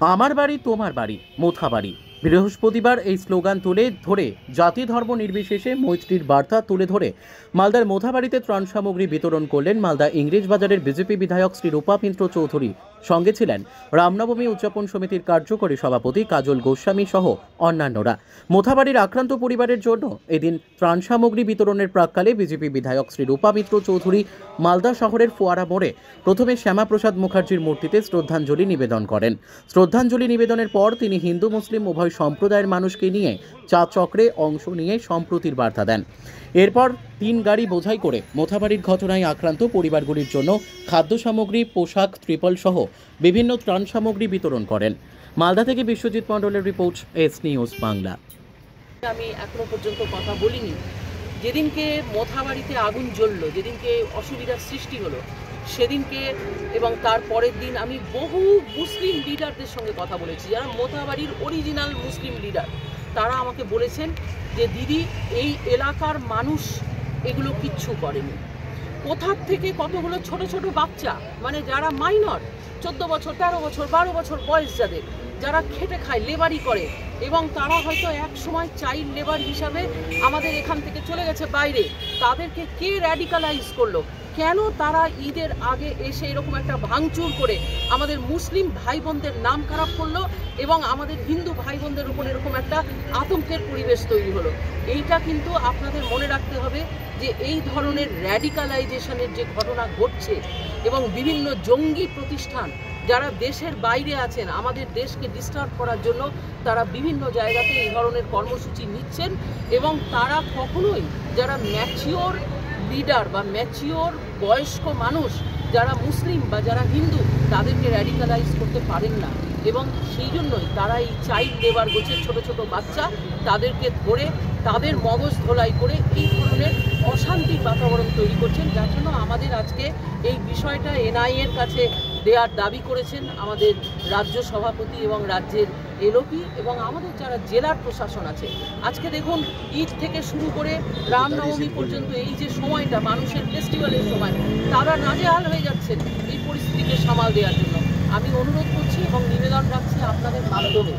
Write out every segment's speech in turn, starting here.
আমার বাড়ি তোমার বাড়ি মোথাবাড়ি। বৃহস্পতিবার এই স্লোগান তুলে ধরে জাতি ধর্ম নির্বিশেষে মৈত্রীর বার্তা তুলে ধরে মালদার মোথাবাড়িতে ত্রাণ সামগ্রী বিতরণ করলেন মালদা ইংরেজ বাজারের বিজেপি বিধায়ক শ্রী রূপা মিত্র চৌধুরী। সঙ্গে ছিলেন রামনবমী উদযাপন সমিতির কার্যকরী সভাপতি কাজল গোস্বামী সহ অন্যান্যরা। মোথাবাড়ির আক্রান্ত পরিবারের জন্য এদিন ত্রাণ সামগ্রী বিতরণের প্রাক্কালে বিজেপি বিধায়ক শ্রী রূপা মিত্র চৌধুরী মালদা শহরের ফোয়ারা মোড়ে প্রথমে শ্যামাপ্রসাদ মুখার্জির মূর্তিতে শ্রদ্ধাঞ্জলি নিবেদন করেন। শ্রদ্ধাঞ্জলি নিবেদনের পর তিনি হিন্দু মুসলিম উভয় সম্প্রদায়ের মানুষকে নিয়ে চা চক্রে অংশ নিয়ে সম্প্রীতির বার্তা দেন। এরপর 3 গাড়ি বোঝাই করে মোথাবাড়ির ঘটনায় আক্রান্ত পরিবারগুলির জন্য খাদ্য সামগ্রী, পোশাক, ত্রিপল সহ বিভিন্ন ত্রাণ সামগ্রী বিতরণ করেন। মালদা থেকে বিশ্বজিৎ মণ্ডলের রিপোর্ট, এস নিউজ বাংলা। আমি এখনো পর্যন্ত কথা বলিনি। যেদিনকে মোথাবাড়িতে আগুন জ্বলল, যেদিনকে অসুবিধার সৃষ্টি হলো, সেদিনকে এবং তার পরের দিন আমি বহু মুসলিম লিডারদের সঙ্গে কথা বলেছি, যারা মোথাবাড়ির অরিজিনাল মুসলিম লিডার। তারা আমাকে বলেছেন যে দিদি, এই এলাকার মানুষ এগুলো কিচ্ছু করেনি। কোথার থেকে কতগুলো ছোট ছোট বাচ্চা, মানে যারা মাইনর, 14 বছর, 13 বছর, 12 বছর বয়স, যারা খেটে খায়, লেবারি করে, এবং তারা হয়তো এক সময় চাইল্ড লেবার হিসাবে আমাদের এখান থেকে চলে গেছে বাইরে। তাদেরকে কে র্যাডিকালাইজ করলো? কেন তারা ঈদের আগে এসে এরকম একটা ভাঙচুর করে আমাদের মুসলিম ভাই বোনদের নাম খারাপ করলো এবং আমাদের হিন্দু ভাই বোনদের উপর এরকম একটা আতঙ্কের পরিবেশ তৈরি হলো? এইটা কিন্তু আপনাদের মনে রাখতে হবে যে এই ধরনের র্যাডিকালাইজেশনের যে ঘটনা ঘটছে এবং বিভিন্ন জঙ্গি প্রতিষ্ঠান যারা দেশের বাইরে আছেন আমাদের দেশকে ডিস্টার্ব করার জন্য, তারা বিভিন্ন জায়গাতে এই ধরনের কর্মসূচি নিচ্ছেন এবং তারা কখনোই যারা ম্যাচিওর লিডার বা ম্যাচিওর বয়স্ক মানুষ, যারা মুসলিম বা যারা হিন্দু, তাদেরকে র্যাডিকালাইজ করতে পারেন না। এবং সেই জন্যই তারা এই চাইল্ড লেবার গোছের ছোট ছোট বাচ্চা, তাদেরকে ধরে তাদের মগজ ধোলাই করে এই ধরনের অশান্তির বাতাবরণ তৈরি করছেন, যার জন্য আমাদের আজকে এই বিষয়টা এনআইএর কাছে দেওয়ার দাবি করেছেন আমাদের রাজ্য সভাপতি এবং রাজ্যের এলওপি এবং আমাদের যারা জেলার প্রশাসন আছে। আজকে দেখুন, ঈদ থেকে শুরু করে রামনবমী পর্যন্ত এই যে সময়টা মানুষের ফেস্টিভ্যালের সময়, তারা নাজেহাল হয়ে যাচ্ছেন এই পরিস্থিতিকে সামাল দেওয়ার জন্য। আমি অনুরোধ করছি এবং নিবেদন রাখছি আপনাদের মাধ্যমে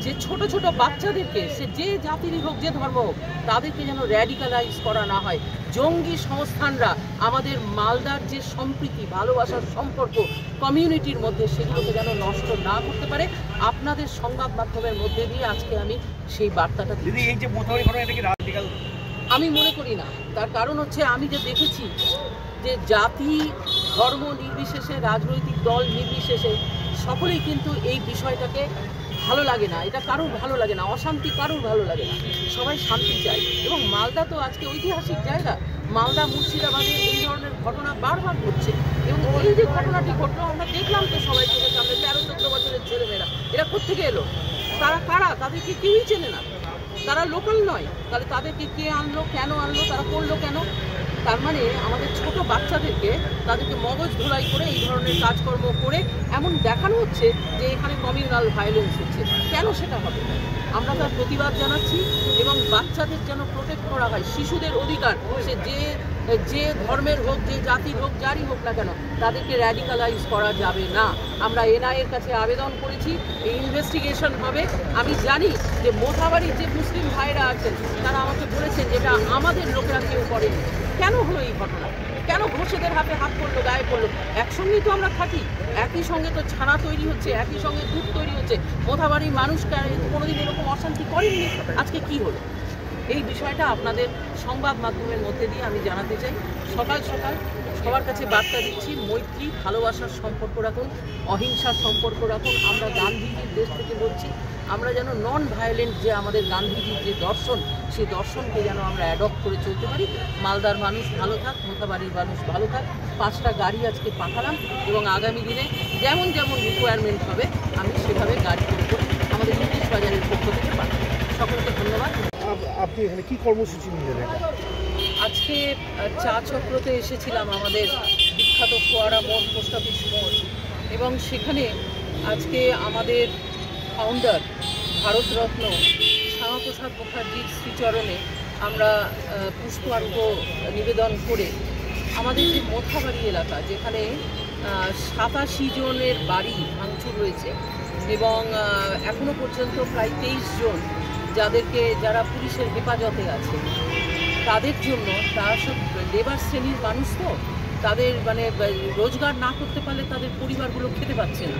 যে ছোট ছোট বাচ্চাদেরকে, সে যে জাতিরই হোক, যে ধর্ম হোক, তাদেরকে যেন র্যাডিকালাইজ করা না হয়। জঙ্গি সংস্থানরা আমাদের মালদার যে সম্প্রীতি, ভালোবাসার সম্পর্ক কমিউনিটির মধ্যে, সেগুলোকে যেন নষ্ট না করতে পারে। আপনাদের সংবাদ মাধ্যমের মধ্যে দিয়ে আজকে আমি সেই বার্তাটা দিই। আমি মনে করি না। তার কারণ হচ্ছে, আমি যে দেখেছি যে জাতি ধর্ম নির্বিশেষে, রাজনৈতিক দল নির্বিশেষে সকলেই কিন্তু এই বিষয়টাকে ভালো লাগে না। এটা কারোর ভালো লাগে না, অশান্তি কারোর ভালো লাগে না, সবাই শান্তি চায়। এবং মালদা তো আজকে ঐতিহাসিক জায়গা। মালদা মুর্শিদাবাদে এই ধরনের ঘটনা বারবার ঘটছে এবং এই যে ঘটনাটি ঘটলো আমরা দেখলাম তো সবাই চোখের সামনে। 13-14 বছরের ছেলেমেয়েরা, এরা কোত্থেকে এলো? তারা কারা? তাদেরকে কেউই চেনে না, তারা লোকাল নয়। তাহলে তাদেরকে কে আনলো, কেন আনলো, তারা করলো কেন? তার মানে আমাদের ছোট বাচ্চাদেরকে, তাদেরকে মগজ ধোলাই করে এই ধরনের কাজকর্ম করে এমন দেখানো হচ্ছে যে এখানে কমিউনাল ভায়োলেন্স হচ্ছে। কেন সেটা হবে? আমরা তার প্রতিবাদ জানাচ্ছি এবং বাচ্চাদের যেন প্রোটেক্ট করা হয়। শিশুদের অধিকার, সে যে ধর্মের হোক, যে জাতির হোক, যারই হোক না কেন, তাদেরকে র্যাডিকালাইজ করা যাবে না। আমরা এনআইএর কাছে আবেদন করেছি, এই ইনভেস্টিগেশন হবে। আমি জানি যে মোথাবাড়ির যে মুসলিম ভাইরা আছেন তারা আমাকে বলেছেন যেটা আমাদের লোকেরা কেউ করেনি। কেন হলো এই ঘটনা? কেন ঘোষেদের হাতে হাত পড়লো, গায়ে পড়লো? একসঙ্গেই তো আমরা থাকি, একই সঙ্গে তো ছানা তৈরি হচ্ছে, একই সঙ্গে দুধ তৈরি হচ্ছে। মোথাবাড়ির মানুষ কোনোদিন এরকম অশান্তি করেননি, আজকে কি হলো? এই বিষয়টা আপনাদের সংবাদ মাধ্যমের মধ্যে দিয়ে আমি জানাতে চাই। সকাল সকাল সবার কাছে বার্তা দিচ্ছি, মৈত্রী, ভালোবাসার সম্পর্ক রাখুন, অহিংসার সম্পর্ক রাখুন। আমরা গান্ধীজির দেশ থেকে বলছি, আমরা যেন নন ভায়োলেন্ট, যে আমাদের গান্ধীজির যে দর্শন, সেই দর্শনকে যেন আমরা অ্যাডপ্ট করে চলতে পারি। মালদার মানুষ ভালো থাক, মোথাবাড়ির মানুষ ভালো থাক। 5টা গাড়ি আজকে পাঠালাম এবং আগামী দিনে যেমন যেমন রিকোয়ারমেন্ট হবে আমি সেভাবে গাড়ি করে আমাদের ইংরেজ বাজারের পক্ষ থেকে পাঠাবো। সকলকে ধন্যবাদ। আপনি এখানে কি কর্মসূচি নিলেন? আজকে চা চক্রতে এসেছিলাম, আমাদের বিখ্যাত ফোয়ারা মোড়, পোস্ট অফিস মোড়, এবং সেখানে আজকে আমাদের ফাউন্ডার ভারতরত্ন শ্যামাপ্রসাদ মুখার্জির শ্রীচরণে আমরা পুষ্পার্ঘ্য নিবেদন করে আমাদের যে মোথাবাড়ি এলাকা, যেখানে 87 জনের বাড়ি ভাঙচুর হয়েছে, এবং এখনো পর্যন্ত প্রায় 23 জন যারা পুলিশের হেফাজতে আছে, তাদের জন্য তারা সব লেবার শ্রেণীর মানুষ, তো তাদের মানে রোজগার না করতে পারলে তাদের পরিবারগুলো খেতে পাচ্ছে না।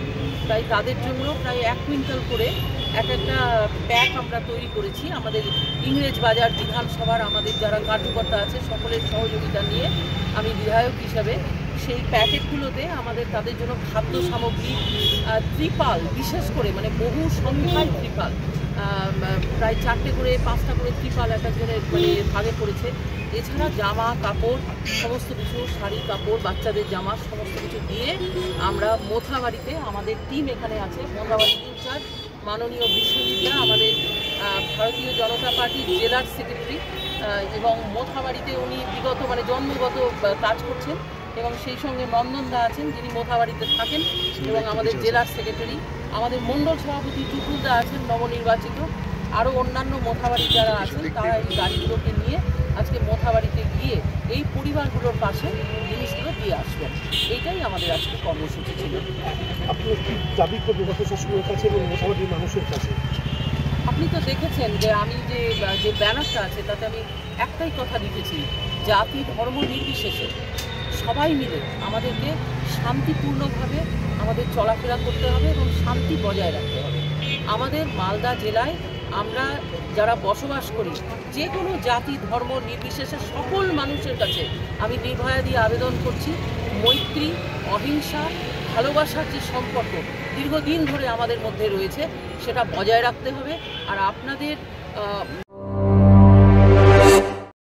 তাই তাদের জন্য প্রায় 1 কুইন্টাল করে একটা প্যাক আমরা তৈরি করেছি। আমাদের ইংরেজ বাজার বিধানসভার আমাদের যারা কার্যকর্তা আছে সকলের সহযোগিতা নিয়ে আমি বিধায়ক হিসাবে সেই প্যাকেটগুলোতে তাদের জন্য খাদ্য সামগ্রী, ত্রিপাল, বিশেষ করে মানে বহু সংখ্যায় ত্রিপাল, প্রায় 4টে করে 5টা করে ত্রিপাল এক একজনের মানে ভাগে পড়েছে। এছাড়া জামা কাপড় সমস্ত কিছু, শাড়ি কাপড়, বাচ্চাদের জামা সমস্ত কিছু দিয়ে আমরা মোথাবাড়িতে, আমাদের টিম এখানে আছে, মোথাবাড়ির ইনচার্জ মাননীয় বিশ্ববিদ্যা, আমাদের ভারতীয় জনতা পার্টির জেলার সেক্রেটারি, এবং মোথাবাড়িতে উনি বিগত মানে জন্মগত কাজ করছেন, এবং সেই সঙ্গে নন্দনদা আছেন যিনি মোথাবাড়িতে থাকেন, এবং আমাদের জেলার সেক্রেটারি, আমাদের মণ্ডল সভাপতি টুকুলদা আছেন নবনির্বাচিত, আরও অন্যান্য মোথাবাড়ি যারা আছেন তারা এই গাড়িগুলোকে নিয়ে আজকে মোথাবাড়িতে গিয়ে এই পরিবারগুলোর পাশে জিনিসগুলো দিয়ে আসবেন। এইটাই আমাদের আজকে কর্মসূচি ছিল। আপনি কি দাবি করবেন প্রশাসনের কাছে এবং মোথাবাড়ির মানুষের কাছে? আপনি তো দেখেছেন যে আমি যে ব্যানারটা আছে তাতে আমি একটাই কথা লিখেছি, জাতি ধর্ম নির্বিশেষে সবাই মিলে আমাদেরকে শান্তিপূর্ণভাবে আমাদের চলাফেরা করতে হবে এবং শান্তি বজায় রাখতে হবে। আমাদের মালদা জেলায় আমরা যারা বসবাস করি, যে কোনো জাতি ধর্ম নির্বিশেষে সকল মানুষের কাছে আমি নির্ভয়া দিয়ে আবেদন করছি, মৈত্রী, অহিংসা, ভালোবাসার যে সম্পর্ক দীর্ঘদিন ধরে আমাদের মধ্যে রয়েছে সেটা বজায় রাখতে হবে। আর আপনাদের